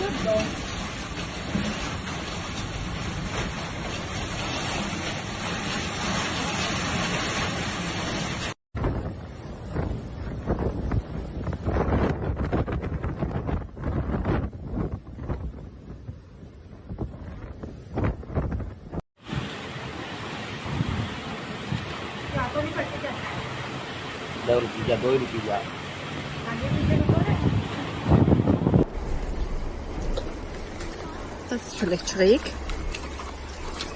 ₹2, ₹2. Das ist vielleicht schräg.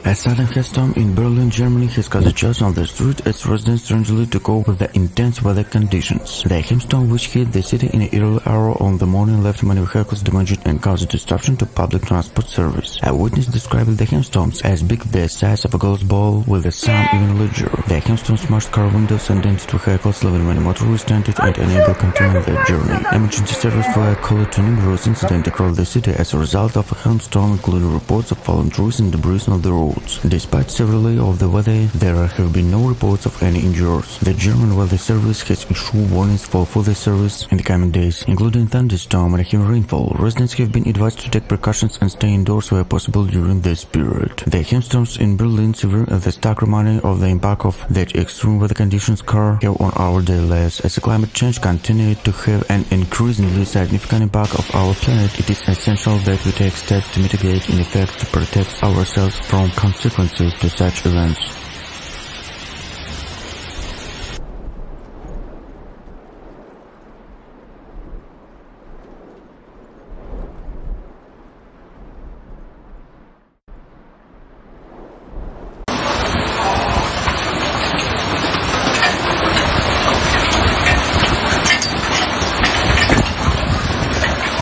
A sudden hailstorm in Berlin, Germany has caused chaos on the street as residents strangely to cope with the intense weather conditions. The hailstorm, which hit the city in an early hour on the morning, left many vehicles damaged and caused disruption to public transport service. A witness described the hailstorms as big, the size of a golf ball, with the sun even larger. The hailstorm smashed car windows and dented vehicles, leaving many motorists stranded and unable to continue their journey. Emergency service were called to numerous incidents across the city as a result of a hailstorm, including reports of fallen trees and debris on the road. Despite severity of the weather, there have been no reports of any injuries. The German Weather Service has issued warnings for further service in the coming days, including thunderstorm and heavy rainfall. Residents have been advised to take precautions and stay indoors where possible during this period. The hailstorms in Berlin serve as a stark reminder of the impact of that extreme weather conditions have on our daily lives. As climate change continues to have an increasingly significant impact on our planet, it is essential that we take steps to mitigate in effect to protect ourselves from consequences to such events.